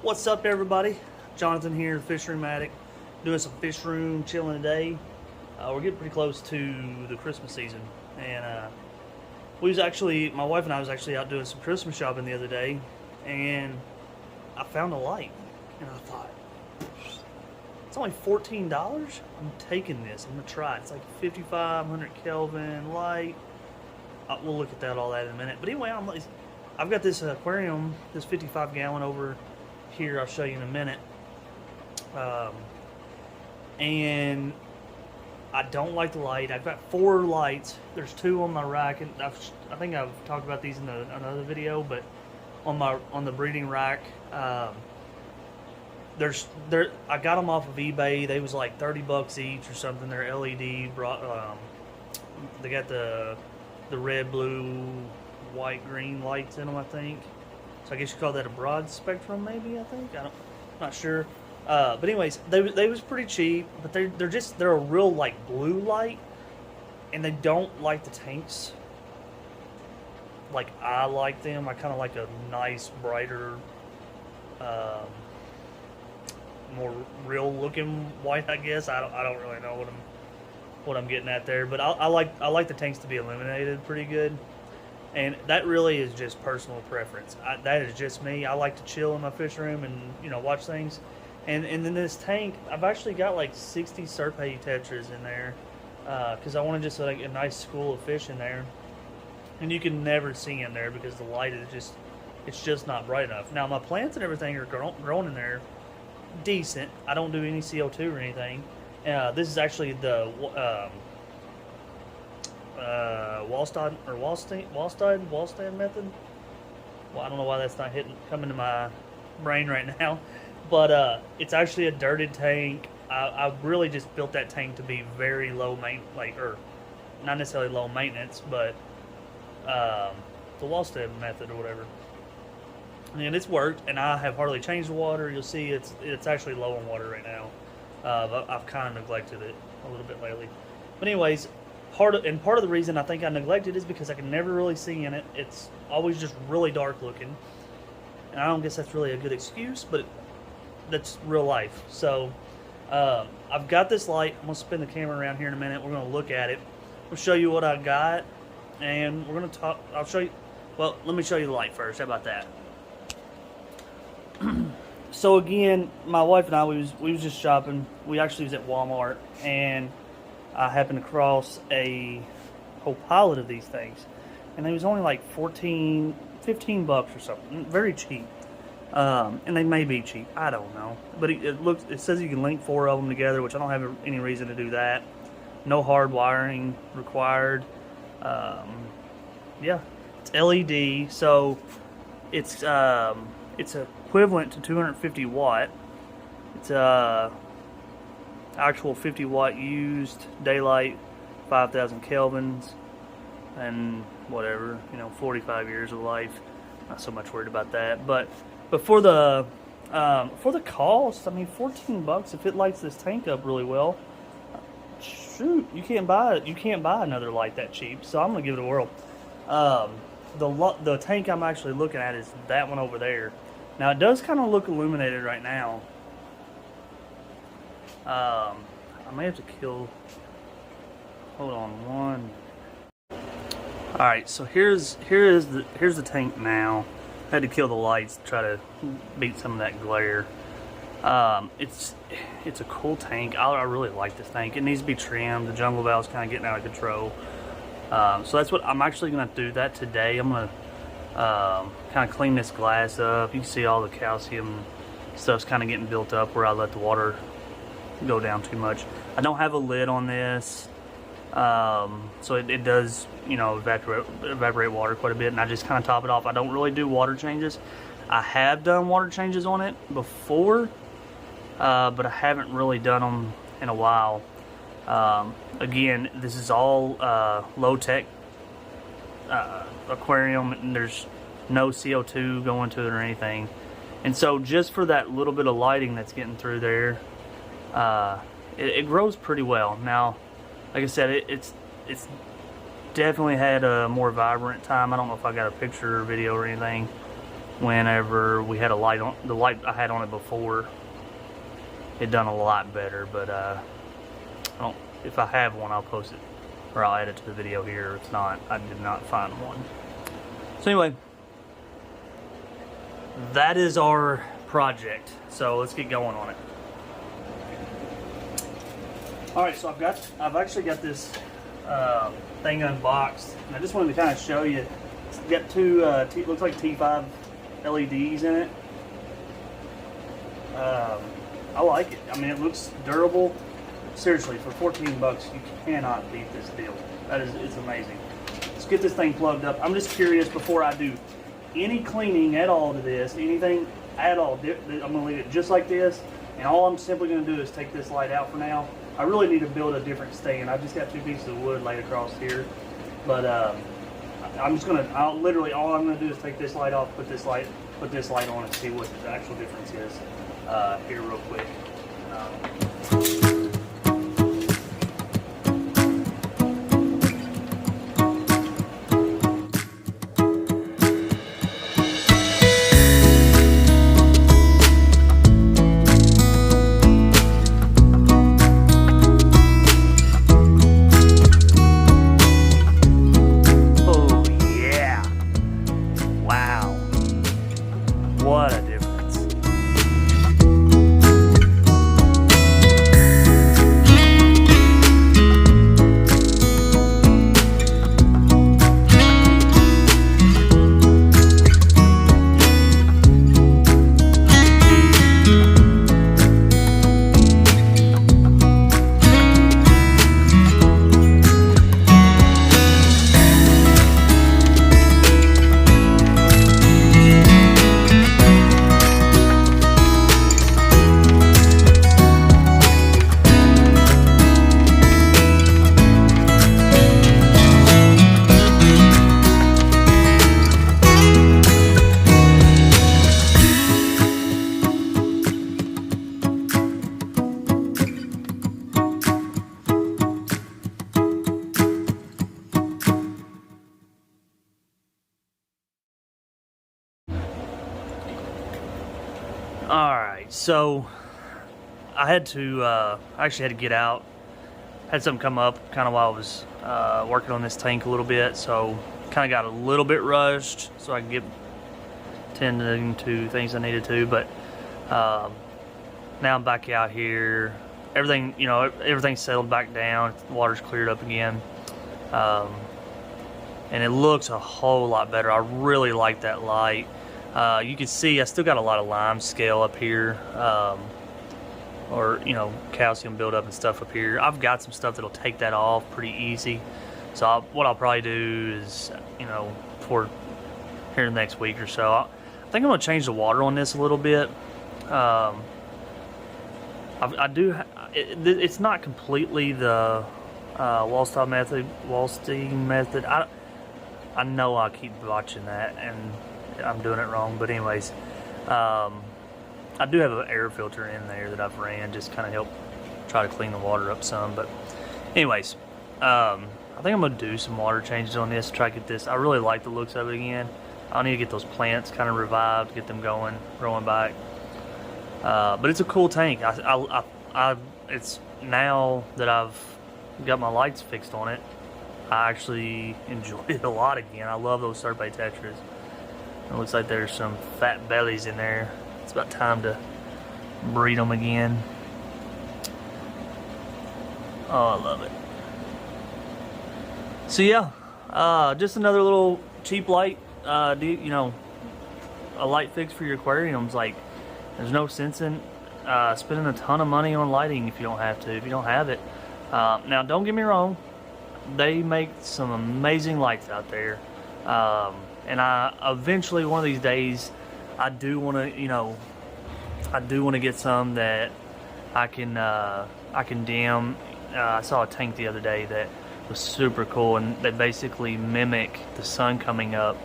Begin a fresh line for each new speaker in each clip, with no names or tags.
What's up, everybody? Jonathan here, Fish Room Addict, doing some fish room chilling today. We're getting pretty close to the Christmas season, and my wife and I was actually out doing some Christmas shopping the other day, and I found a light, and I thought, it's only $14. I'm taking this. I'm gonna try it. It's like 5,500 Kelvin light. We'll look at all that in a minute. But anyway, I've got this aquarium, this 55 gallon over here. I'll show you in a minute. And I don't like the light. I've got 4 lights. There's 2 on my rack, and I think I've talked about these in another video. But on the breeding rack, I got them off of eBay. They was like $30 each or something. They're LED. They got the red, blue, white, green lights in them, I think. So I guess you call that a broad spectrum, maybe. I'm not sure. But anyways, they was pretty cheap, but they're a real like blue light, and they don't like the tanks like I like them. I kind of like a nice, brighter, more real looking white, I guess. I don't really know what I'm getting at there, but I like the tanks to be illuminated pretty good. And that really is just personal preference. That is just me. I like to chill in my fish room and watch things. And then this tank, I've actually got like 60 Serpae Tetras in there because I want to just like a nice school of fish in there. And you can never see in there because the light is just not bright enough. Now my plants and everything are growing in there decent. I don't do any CO2 or anything. This is actually the Wallstein method. Well, I don't know why that's not coming to my brain right now, but it's actually a dirted tank. I really just built that tank to be very low or not necessarily low maintenance, but the Wallstein method or whatever. And it's worked, and I have hardly changed the water. You'll see it's actually low on water right now. I've kind of neglected it a little bit lately. But anyways, part of the reason I think I neglected it is because I can never really see in it. It's always just really dark looking. And I don't guess that's really a good excuse, but that's real life. So I've got this light. I'm going to spin the camera around here in a minute. We're going to look at it. I'll show you what I got, and we're going to talk. I'll show you. Well, let me show you the light first. How about that? So again, my wife and I, we was just shopping. We actually was at Walmart, and I happened across a whole pallet of these things, and they was only like $15 or something. Very cheap. And they may be cheap. I don't know. But it says you can link 4 of them together, which I don't have any reason to do that. No hard wiring required. Yeah, it's LED, so it's equivalent to 250 watt. It's actual 50 watt used, daylight, 5,000 kelvins, and whatever, 45 years of life. Not so much worried about that, but for the cost, I mean, $14 if it lights this tank up really well. Shoot, you can't buy another light that cheap. So I'm gonna give it a whirl. The tank I'm actually looking at is that one over there. Now it does kind of look illuminated right now. I may have to kill. Hold on one. All right, so here's the tank now. I had to kill the lights to try to beat some of that glare. It's a cool tank. I really like this tank. It needs to be trimmed. The jungle valve's kind of getting out of control. So that's what I'm actually going to do that today. I'm going to kind of clean this glass up. You can see all the calcium stuff's kind of getting built up where I let the water go down too much. I don't have a lid on this, so it does evaporate water quite a bit, and I just kind of top it off. I don't really do water changes. I have done water changes on it before, but I haven't really done them in a while. Again, this is all low-tech aquarium, and there's no CO2 going to it or anything. And so just for that little bit of lighting that's getting through there, it grows pretty well. Now, like I said, it's definitely had a more vibrant time. I don't know if I got a picture or video or anything. whenever we had a light on. The light I had on it before, it done a lot better, but if I have one, I'll post it, or I'll add it to the video here. If not, I did not find one. So anyway, that is our project. So let's get going on it. All right, so I've actually got this thing unboxed, and I just wanted to kind of show you. It's got two looks like T5 LEDs in it. I like it. I mean, it looks durable. Seriously, for 14 bucks, you cannot beat this deal. It's amazing. Let's get this thing plugged up. I'm just curious, before I do any cleaning at all to this, anything at all, I'm gonna leave it just like this, and all I'm simply gonna do is take this light out for now. I really need to build a different stand. I've just got 2 pieces of wood laid across here, but I'm just gonna, literally all I'm gonna do is take this light off, put this light on, and see what the actual difference is here real quick. What a difference. Alright, so I had to, I actually had to get out. Had something come up kind of while I was working on this tank a little bit, so kind of got a little bit rushed so I could get tending to things I needed to, but now I'm back out here. Everything, you know, everything's settled back down. The water's cleared up again. And it looks a whole lot better. I really like that light. You can see I still got a lot of lime scale up here, or you know, calcium buildup and stuff up here. I've got some stuff that'll take that off pretty easy. So what I'll probably do is, you know, for here in the next week or so, I think I'm gonna change the water on this a little bit. I do. It's not completely the Wallstein method. I know I keep watching that and I'm doing it wrong, but anyways, I do have an air filter in there that I've ran, just kind of help try to clean the water up some. But anyways, I think I'm gonna do some water changes on this, try to get this. I really like the looks of it again. I need to get those plants kind of revived, get them going, growing back. But it's a cool tank. It's now that I've got my lights fixed on it, I actually enjoy it a lot again. I love those Serpae Tetras. It looks like there's some fat bellies in there. It's about time to breed them again. Oh, I love it. So yeah, just another little cheap light. You know, a light fix for your aquariums. Like, there's no sense in spending a ton of money on lighting if you don't have to. If you don't have it. Now, don't get me wrong. They make some amazing lights out there. And I eventually, one of these days, I do want to, you know, get some that I can dim. I saw a tank the other day that was super cool, and they basically mimic the sun coming up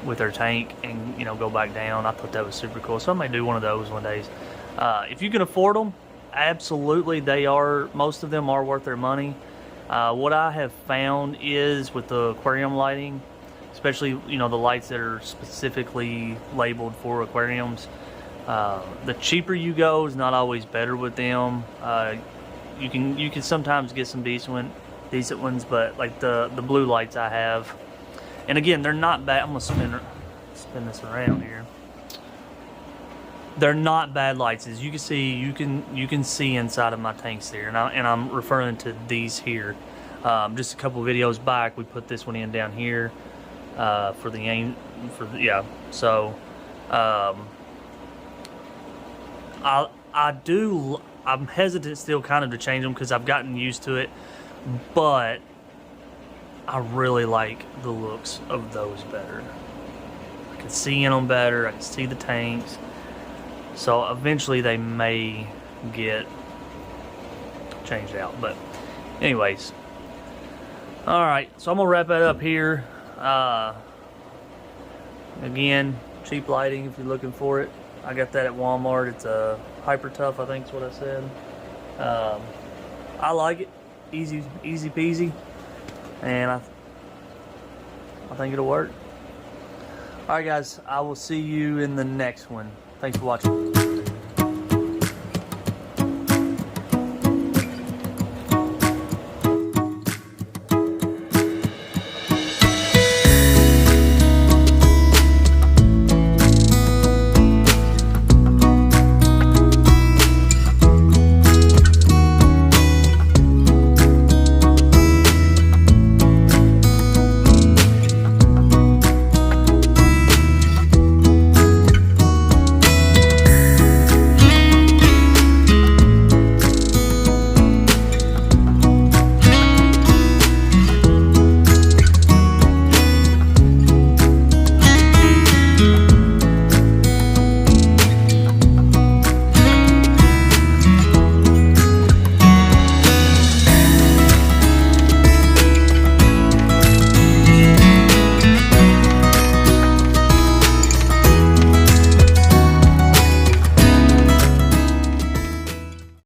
with their tank and, you know, go back down. I thought that was super cool, so I may do one of those one day. If you can afford them, absolutely, most of them are worth their money. What I have found is with the aquarium lighting, especially, you know, the lights that are specifically labeled for aquariums. The cheaper you go is not always better with them. You can sometimes get some decent ones, but like the blue lights I have, and again, they're not bad. I'm gonna spin this around here. They're not bad lights. As you can see, you can see inside of my tanks there, and I'm referring to these here. Just a couple videos back, we put this one in down here for the aim yeah. So I'm hesitant still kind of to change them because I've gotten used to it, but I really like the looks of those better. I can see in them better. I can see the tanks. So eventually they may get changed out. But anyways, all right. So I'm gonna wrap that up here. Again, cheap lighting if you're looking for it. I got that at Walmart. It's a Hyper Tough, I think is what I said. I like it. Easy peasy. And I think it'll work. Alright guys, I will see you in the next one. Thanks for watching.